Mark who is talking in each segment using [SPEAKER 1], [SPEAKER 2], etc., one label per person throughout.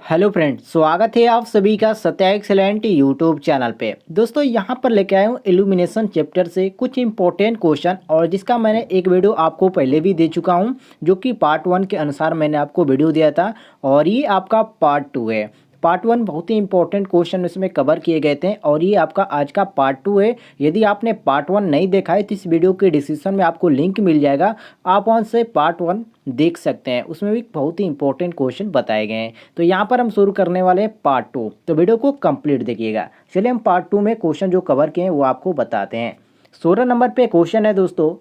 [SPEAKER 1] Hello friends, स्वागत है आप सभी का सत्या एक्सेलेंट यूट्यूब चैनल पे। दोस्तों यहाँ पर लेके आया हूँ इल्यूमिनेशन चैप्टर से कुछ इंपॉर्टेंट क्वेश्चन, और जिसका मैंने एक वीडियो आपको पहले भी दे चुका हूँ, जो कि पार्ट 1 के अनुसार मैंने आपको वीडियो दिया था, और ये आपका पार्ट 2 है। पार्ट 1 बहुत ही इंपॉर्टेंट क्वेश्चन इसमें कवर किए गए थे, और ये आपका आज का पार्ट 2 है। यदि आपने पार्ट 1 नहीं देखा है तो इस वीडियो के डिस्क्रिप्शन में आपको लिंक मिल जाएगा, आप वहाँ से पार्ट 1 देख सकते हैं। उसमें भी बहुत ही इंपॉर्टेंट क्वेश्चन बताए गए हैं। तो यहाँ पर हम शुरू करने वाले हैं पार्ट 2, तो वीडियो को कंप्लीट देखिएगा। चलिए हम पार्ट 2 में क्वेश्चन जो कवर किए हैं वो आपको बताते हैं। 16 नंबर पे क्वेश्चन है दोस्तों,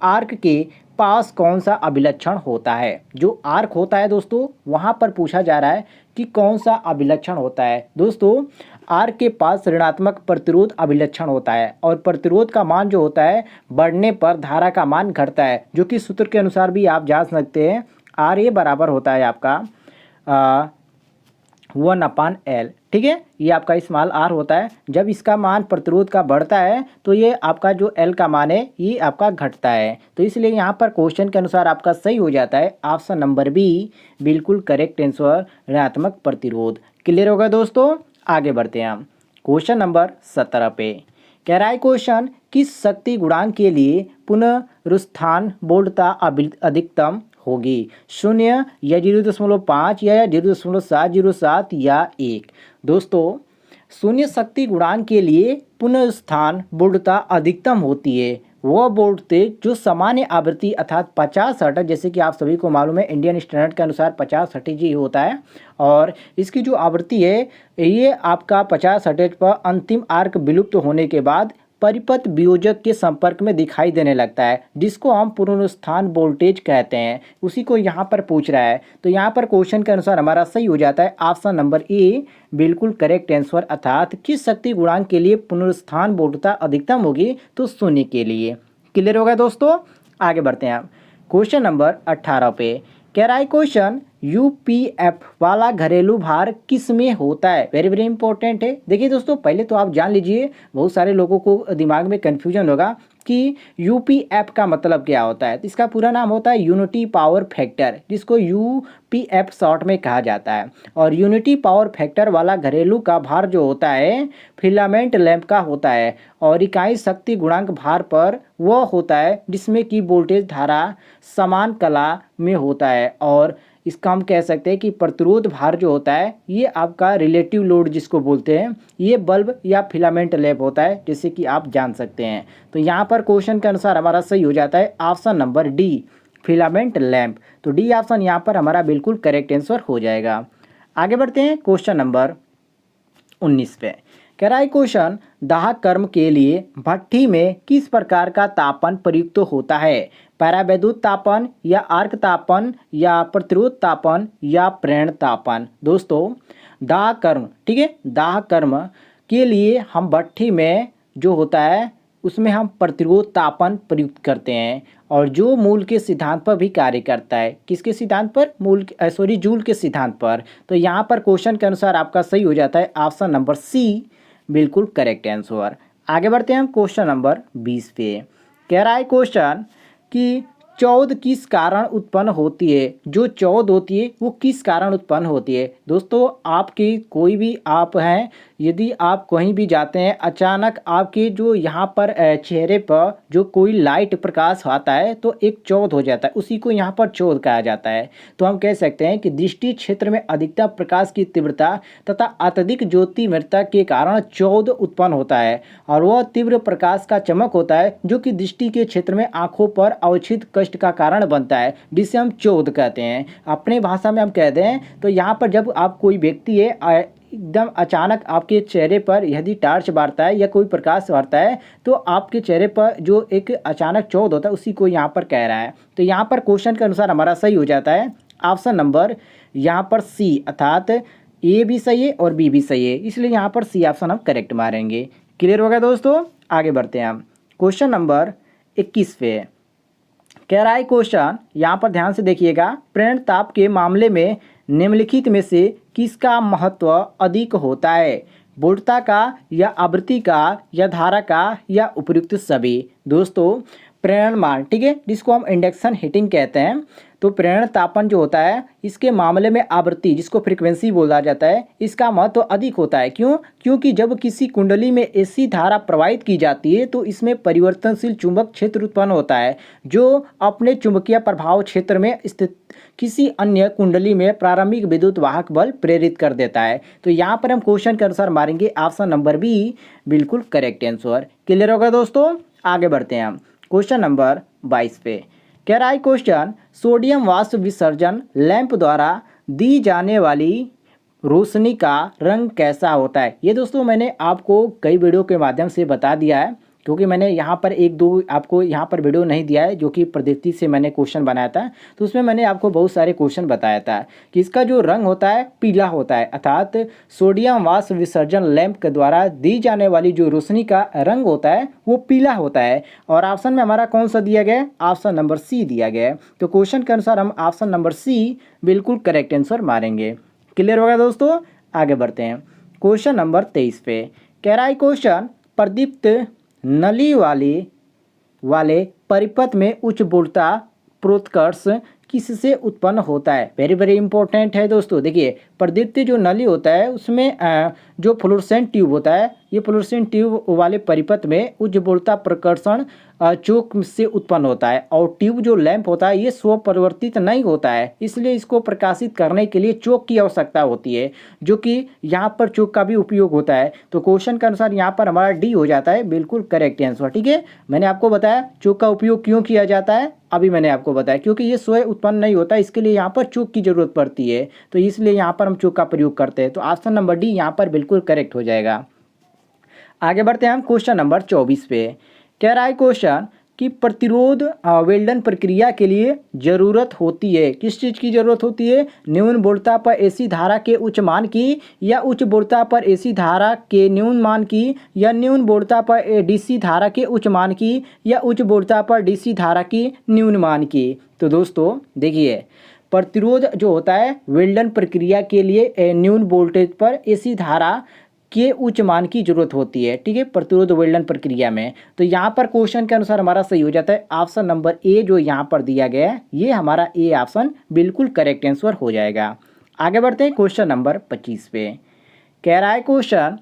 [SPEAKER 1] आर्क के पास कौन सा अभिलक्षण होता है। जो आर्क होता है दोस्तों, वहाँ पर पूछा जा रहा है कि कौन सा अभिलक्षण होता है। दोस्तों आर्क के पास ऋणात्मक प्रतिरोध अभिलक्षण होता है, और प्रतिरोध का मान जो होता है बढ़ने पर धारा का मान घटता है, जो कि सूत्र के अनुसार भी आप जान सकते हैं। आर ए बराबर होता है आपका 1/L। ठीक है, ये आपका स्मॉल आर होता है। जब इसका मान प्रतिरोध का बढ़ता है तो ये आपका जो एल का मान है ये आपका घटता है। तो इसलिए यहाँ पर क्वेश्चन के अनुसार आपका सही हो जाता है ऑप्शन नंबर बी, बिल्कुल करेक्ट आंसर, ऋणात्मक प्रतिरोध। क्लियर होगा दोस्तों, आगे बढ़ते हैं हम क्वेश्चन नंबर 17 पे। कह रहा है क्वेश्चन, किस शक्ति गुणांक के लिए पुनरुत्थान बोल्टता अधिकतम होगी, 0 या 0.5 या 0.707 या 1। दोस्तों शून्य शक्ति गुणांक के लिए पुनरुत्थान बोल्टता अधिकतम होती है वह वोल्टेज जो सामान्य आवृत्ति अर्थात 50 हर्ट्ज, जैसे कि आप सभी को मालूम है इंडियन स्टैंडर्ड के अनुसार 50 हर्ट्ज ही होता है, और इसकी जो आवृत्ति है ये आपका 50 हर्ट्ज पर अंतिम आर्क विलुप्त होने के बाद परिपथ वियोजक के संपर्क में दिखाई देने लगता है, जिसको हम पुनरुत्थान वोल्टेज कहते हैं। उसी को यहाँ पर पूछ रहा है। तो यहाँ पर क्वेश्चन के अनुसार हमारा सही हो जाता है ऑप्शन नंबर ए, बिल्कुल करेक्ट आंसर, अर्थात किस शक्ति गुणांक के लिए पुनरुत्थान वोल्टता अधिकतम होगी, तो 0 के लिए। क्लियर होगा दोस्तों, आगे बढ़ते हैं आप क्वेश्चन नंबर 18 पे। कह रहा है क्वेश्चन, यूपीएफ वाला घरेलू भार किस में होता है। वेरी वेरी इंपॉर्टेंट है। देखिए दोस्तों, पहले तो आप जान लीजिए, बहुत सारे लोगों को दिमाग में कन्फ्यूजन होगा कि यूपीएफ का मतलब क्या होता है। तो इसका पूरा नाम होता है यूनिटी पावर फैक्टर, जिसको यूपीएफ शॉर्ट में कहा जाता है। और यूनिटी पावर फैक्टर वाला घरेलू का भार जो होता है फिलामेंट लैंप का होता है, और इकाई शक्ति गुणांक भार पर वह होता है जिसमें कि वोल्टेज धारा समान कला में होता है। और इसका हम कह सकते हैं कि प्रतिरोध भार जो होता है ये आपका रिलेटिव लोड जिसको बोलते हैं, ये बल्ब या फिलामेंट लैंप होता है, जैसे कि आप जान सकते हैं। तो यहाँ पर क्वेश्चन के अनुसार हमारा सही हो जाता है option number D, filament lamp. तो डी ऑप्शन यहाँ पर हमारा बिल्कुल करेक्ट आंसर हो जाएगा। आगे बढ़ते हैं क्वेश्चन नंबर 19 पे। कह रहा है क्वेश्चन, दाह कर्म के लिए भट्ठी में किस प्रकार का तापन प्रयुक्त होता है। परावैद्युत तापन या आर्क तापन या प्रतिरोध तापन या प्रेरण तापन। दोस्तों दाह कर्म, ठीक है, दाह कर्म के लिए हम भट्ठी में जो होता है उसमें हम प्रतिरोध तापन प्रयुक्त करते हैं, और जो मूल के सिद्धांत पर भी कार्य करता है। किसके सिद्धांत पर, जूल के सिद्धांत पर। तो यहाँ पर क्वेश्चन के अनुसार आपका सही हो जाता है ऑप्शन नंबर सी, बिल्कुल करेक्ट आंसर। आगे बढ़ते हैं हम क्वेश्चन नंबर 20 पे। कह रहा है क्वेश्चन कि चौद किस कारण उत्पन्न होती है। जो चौद होती है वो किस कारण उत्पन्न होती है। दोस्तों आपकी कोई भी आप हैं, यदि आप कहीं भी जाते हैं, अचानक आपके जो यहाँ पर चेहरे पर जो कोई लाइट प्रकाश आता है तो एक चौद हो जाता है, उसी को यहाँ पर चौद कहा जाता है। तो हम कह सकते हैं कि दृष्टि क्षेत्र में अधिकतम प्रकाश की तीव्रता तथा अत्यधिक ज्योतिर्मयता के कारण चौद उत्पन्न होता है, और वह तीव्र प्रकाश का चमक होता है जो कि दृष्टि के क्षेत्र में आंखों पर अवच्छिन्न कष्ट का कारण बनता है, जिसे हम चौद कहते हैं। अपने भाषा में हम कहते हैं। तो यहाँ पर जब आप कोई व्यक्ति है एकदम अचानक आपके चेहरे पर यदि टार्च मारता है या कोई प्रकाश मारता है, तो आपके चेहरे पर जो एक अचानक चौद होता है उसी को यहाँ पर कह रहा है। तो यहाँ पर क्वेश्चन के अनुसार हमारा सही हो जाता है ऑप्शन नंबर यहाँ पर सी, अर्थात ए भी सही है और बी भी सही है, इसलिए यहाँ पर सी ऑप्शन हम करेक्ट मारेंगे। क्लियर होगा दोस्तों, आगे बढ़ते हैं हम क्वेश्चन नंबर 21 पे। कह रहा है क्वेश्चन, यहाँ पर ध्यान से देखिएगा, प्रेरण ताप के मामले में निम्नलिखित में से किसका महत्व अधिक होता है। वोल्टता का या आवृत्ति का या धारा का या उपयुक्त सभी। दोस्तों प्रेरण मान, ठीक है, जिसको हम इंडक्शन हीटिंग कहते हैं। तो प्रेरण तापन जो होता है इसके मामले में आवृत्ति जिसको फ्रीक्वेंसी बोला जाता है इसका महत्व अधिक होता है। क्यों? क्योंकि जब किसी कुंडली में एसी धारा प्रवाहित की जाती है तो इसमें परिवर्तनशील चुंबक क्षेत्र उत्पन्न होता है जो अपने चुंबकीय प्रभाव क्षेत्र में स्थित किसी अन्य कुंडली में प्रारंभिक विद्युत वाहक बल प्रेरित कर देता है। तो यहाँ पर हम क्वेश्चन के अनुसार मारेंगे ऑप्शन नंबर बी बिल्कुल करेक्ट आंसर। क्लियर होगा दोस्तों? आगे बढ़ते हैं हम क्वेश्चन नंबर 22 पे। कह रहा है क्वेश्चन, सोडियम वाष्प विसर्जन लैंप द्वारा दी जाने वाली रोशनी का रंग कैसा होता है? ये दोस्तों मैंने आपको कई वीडियो के माध्यम से बता दिया है, क्योंकि मैंने यहाँ पर एक दो आपको यहाँ पर वीडियो नहीं दिया है जो कि प्रदीप्ति से मैंने क्वेश्चन बनाया था, तो उसमें मैंने आपको बहुत सारे क्वेश्चन बताया था कि इसका जो रंग होता है पीला होता है, अर्थात सोडियम वाष्प विसर्जन लैंप के द्वारा दी जाने वाली जो रोशनी का रंग होता है वो पीला होता है। और ऑप्शन में हमारा कौन सा दिया गया है? ऑप्शन नंबर सी दिया गया है। तो क्वेश्चन के अनुसार हम ऑप्शन नंबर सी बिल्कुल करेक्ट आंसर मारेंगे। क्लियर होगा दोस्तों? आगे बढ़ते हैं क्वेश्चन नंबर 23 पे। कह रहा है क्वेश्चन, प्रदीप्त नली वाले परिपथ में उच्च वोल्टता प्रोत्कर्ष किससे उत्पन्न होता है? वेरी वेरी इंपॉर्टेंट है दोस्तों। देखिए, प्रदीप्त जो नली होता है उसमें जो फ्लोरेसेंट ट्यूब होता है, ये फ्लोरेसेंट ट्यूब वाले परिपथ में उच्च वोल्टता प्रकर्षण चोक से उत्पन्न होता है। और ट्यूब जो लैंप होता है ये स्व परिवर्तित नहीं होता है, इसलिए इसको प्रकाशित करने के लिए चोक की आवश्यकता होती है, जो कि यहाँ पर चोक का भी उपयोग होता है। तो क्वेश्चन के अनुसार यहाँ पर हमारा डी हो जाता है बिल्कुल करेक्ट आंसर। ठीक है, मैंने आपको बताया चोक का उपयोग क्यों किया जाता है, अभी मैंने आपको बताया क्योंकि ये स्वयं उत्पन्न नहीं होता, इसके लिए यहाँ पर चोक की जरूरत पड़ती है, तो इसलिए यहाँ पर हम चोक का प्रयोग करते हैं। तो ऑप्शन नंबर डी यहाँ पर बिल्कुल करेक्ट हो जाएगा। आगे बढ़ते हैं हम क्वेश्चन नंबर 24 पे। कह रहा है क्वेश्चन कि प्रतिरोध वेल्डन प्रक्रिया के लिए जरूरत होती है, किस चीज़ की जरूरत होती है? न्यून वोल्टता पर एसी धारा के उच्च मान की, या उच्च वोल्टता पर एसी धारा के न्यून मान की, या न्यून वोल्टता पर डीसी धारा के उच्च मान की, या उच्च वोल्टता पर डीसी धारा की न्यून मान की। तो दोस्तों देखिए, प्रतिरोध जो होता है वेल्डन प्रक्रिया के लिए न्यून वोल्टेज पर एसी धारा के उच्च मान की जरूरत होती है। ठीक है, प्रतिरोध वेल्डन प्रक्रिया में। तो यहाँ पर क्वेश्चन के अनुसार हमारा सही हो जाता है ऑप्शन नंबर ए जो यहाँ पर दिया गया है, ये हमारा ए ऑप्शन बिल्कुल करेक्ट आंसर हो जाएगा। आगे बढ़ते हैं क्वेश्चन नंबर 25 पे। कह रहा है क्वेश्चन,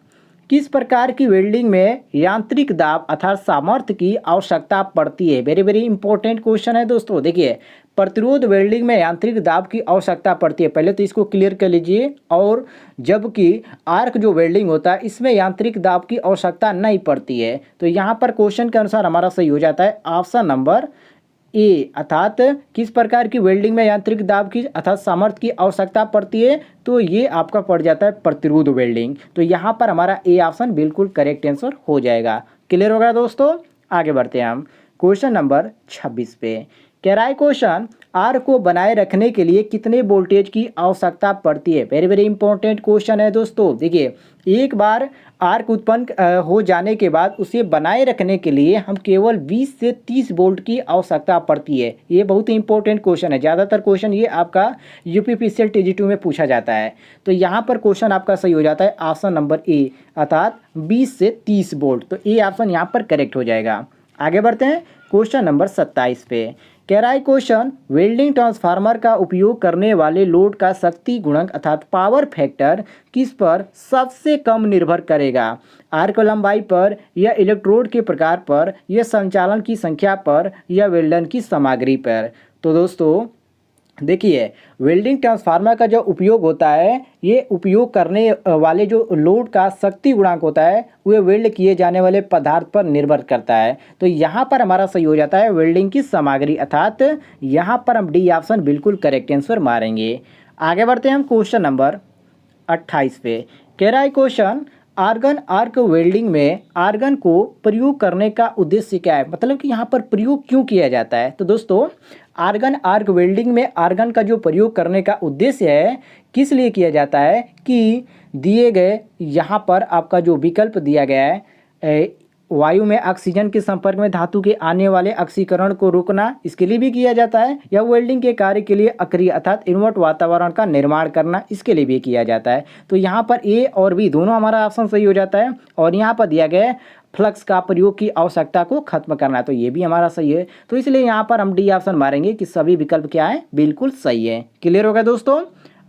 [SPEAKER 1] किस प्रकार की वेल्डिंग में यांत्रिक दाब अर्थात सामर्थ्य की आवश्यकता पड़ती है? वेरी वेरी इंपॉर्टेंट क्वेश्चन है दोस्तों। देखिए, प्रतिरोध वेल्डिंग में यांत्रिक दाब की आवश्यकता पड़ती है, पहले तो इसको क्लियर कर लीजिए। और जबकि आर्क जो वेल्डिंग होता है इसमें यांत्रिक दाब की आवश्यकता नहीं पड़ती है। तो यहाँ पर क्वेश्चन के अनुसार हमारा सही हो जाता है ऑप्शन नंबर ए, अर्थात किस प्रकार की वेल्डिंग में यांत्रिक दाब की अर्थात सामर्थ्य की आवश्यकता पड़ती है, तो ये आपका पड़ जाता है प्रतिरोध वेल्डिंग। तो यहाँ पर हमारा ए ऑप्शन बिल्कुल करेक्ट आंसर हो जाएगा। क्लियर होगा दोस्तों? आगे बढ़ते हैं हम क्वेश्चन नंबर 26 पे। कह रहा है क्वेश्चन, आर्क को बनाए रखने के लिए कितने वोल्टेज की आवश्यकता पड़ती है? वेरी वेरी इंपॉर्टेंट क्वेश्चन है दोस्तों। देखिए, एक बार आर्क उत्पन्न हो जाने के बाद उसे बनाए रखने के लिए हम केवल 20 से 30 वोल्ट की आवश्यकता पड़ती है। ये बहुत ही इंपॉर्टेंट क्वेश्चन है, ज़्यादातर क्वेश्चन ये आपका यूपीपीसीएल TG2 में पूछा जाता है। तो यहाँ पर क्वेश्चन आपका सही हो जाता है ऑप्शन नंबर ए, अर्थात 20 से 30 वोल्ट। तो ए ऑप्शन यहाँ पर करेक्ट हो जाएगा। आगे बढ़ते हैं क्वेश्चन नंबर 27 पे। कह रहा है क्वेश्चन, वेल्डिंग ट्रांसफार्मर का उपयोग करने वाले लोड का शक्ति गुणक अर्थात पावर फैक्टर किस पर सबसे कम निर्भर करेगा? आर्क लंबाई पर, या इलेक्ट्रोड के प्रकार पर, या संचालन की संख्या पर, या वेल्डन की सामग्री पर? तो दोस्तों देखिए, वेल्डिंग ट्रांसफार्मर का जो उपयोग होता है ये उपयोग करने वाले जो लोड का शक्ति गुणांक होता है वह वेल्ड किए जाने वाले पदार्थ पर निर्भर करता है। तो यहाँ पर हमारा सही हो जाता है वेल्डिंग की सामग्री, अर्थात यहाँ पर हम डी ऑप्शन बिल्कुल करेक्ट आंसर मारेंगे। आगे बढ़ते हैं हम क्वेश्चन नंबर 28 पे। कह रहा है क्वेश्चन, आर्गन आर्क वेल्डिंग में आर्गन को प्रयोग करने का उद्देश्य क्या है? मतलब कि यहाँ पर प्रयोग क्यों किया जाता है? तो दोस्तों आर्गन आर्क वेल्डिंग में आर्गन का जो प्रयोग करने का उद्देश्य है किस लिए किया जाता है कि दिए गए यहाँ पर आपका जो विकल्प दिया गया है वायु में ऑक्सीजन के संपर्क में धातु के आने वाले ऑक्सीकरण को रोकना, इसके लिए भी किया जाता है। या वेल्डिंग के कार्य के लिए अक्रिय अर्थात इनवर्ट वातावरण का निर्माण करना, इसके लिए भी किया जाता है। तो यहाँ पर ए और बी दोनों हमारा ऑप्शन सही हो जाता है। और यहाँ पर दिया गया है फ्लक्स का प्रयोग की आवश्यकता को खत्म करना, तो ये भी हमारा सही है। तो इसलिए यहाँ पर हम डी ऑप्शन मारेंगे कि सभी विकल्प क्या है, बिल्कुल सही है। क्लियर होगा दोस्तों,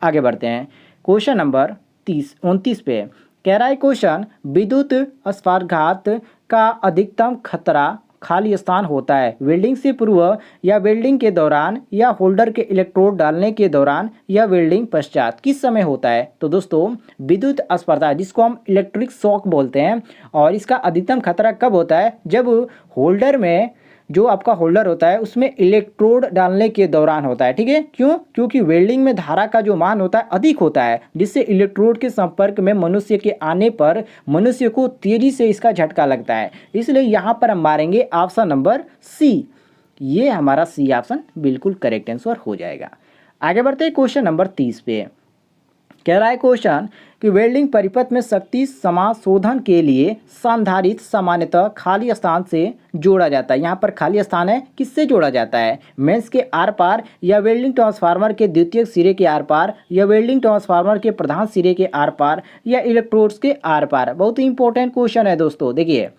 [SPEAKER 1] आगे बढ़ते हैं। क्वेश्चन नंबर 29 पे कह रहा है क्वेश्चन, विद्युत स्पर्शघात का अधिकतम खतरा खाली स्थान होता है वेल्डिंग से पूर्व या वेल्डिंग के दौरान या होल्डर के इलेक्ट्रोड डालने के दौरान या वेल्डिंग पश्चात, किस समय होता है? तो दोस्तों विद्युत स्पर्शा जिसको हम इलेक्ट्रिक शॉक बोलते हैं, और इसका अधिकतम खतरा कब होता है? जब होल्डर में जो आपका होल्डर होता है उसमें इलेक्ट्रोड डालने के दौरान होता है। ठीक है, क्यों? क्योंकि वेल्डिंग में धारा का जो मान होता है अधिक होता है, जिससे इलेक्ट्रोड के संपर्क में मनुष्य के आने पर मनुष्य को तेजी से इसका झटका लगता है। इसलिए यहाँ पर हम मारेंगे ऑप्शन नंबर सी। ये हमारा सी ऑप्शन बिल्कुल करेक्ट आंसर हो जाएगा। आगे बढ़ते हैं क्वेश्चन नंबर 30 पे। कह रहा है क्वेश्चन कि वेल्डिंग परिपथ में शक्ति समाशोधन के लिए संधारित्र सामान्यतः खाली स्थान से जोड़ा जाता है। यहाँ पर खाली स्थान है, किससे जोड़ा जाता है? मेंस के आर पार या वेल्डिंग ट्रांसफार्मर के द्वितीयक सिरे के आर पार या वेल्डिंग ट्रांसफार्मर के प्रधान सिरे के आर पार या इलेक्ट्रोड्स के आर पार। बहुत ही इंपॉर्टेंट क्वेश्चन है दोस्तों। देखिए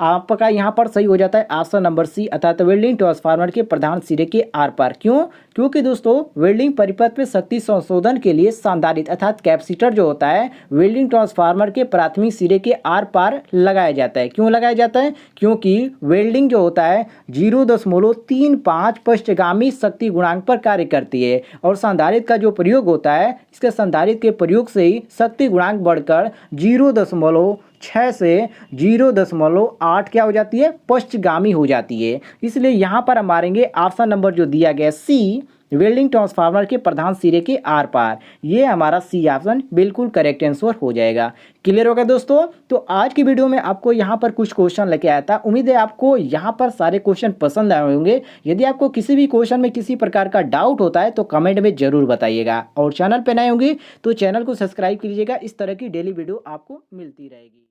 [SPEAKER 1] आपका यहाँ पर सही हो जाता है ऑप्शन नंबर सी अर्थात वेल्डिंग ट्रांसफार्मर के प्रधान सिरे के आर पार। क्यों? क्योंकि दोस्तों वेल्डिंग परिपथ में शक्ति संशोधन के लिए संधारित्र अर्थात कैपेसिटर जो होता है वेल्डिंग ट्रांसफार्मर के प्राथमिक सिरे के आर पार लगाया जाता है। क्यों लगाया जाता है? क्योंकि वेल्डिंग जो होता है 0.35 पश्चगामी शक्ति गुणांक पर कार्य करती है, और संधारित्र का जो प्रयोग होता है इसके संधारित्र के प्रयोग से ही शक्ति गुणांक बढ़कर 0.6 से 0.8 क्या हो जाती है? पश्चगामी हो जाती है। इसलिए यहाँ पर हम मारेंगे ऑप्शन नंबर जो दिया गया सी, वेल्डिंग ट्रांसफार्मर के प्रधान सिरे के आर पार। ये हमारा सी ऑप्शन बिल्कुल करेक्ट आंसर हो जाएगा। क्लियर होगा दोस्तों? तो आज की वीडियो में आपको यहाँ पर कुछ क्वेश्चन लेके आया था। उम्मीद है आपको यहाँ पर सारे क्वेश्चन पसंद आए होंगे। यदि आपको किसी भी क्वेश्चन में किसी प्रकार का डाउट होता है तो कमेंट में जरूर बताइएगा, और चैनल पर नए होंगे तो चैनल को सब्सक्राइब कीजिएगा। इस तरह की डेली वीडियो आपको मिलती रहेगी।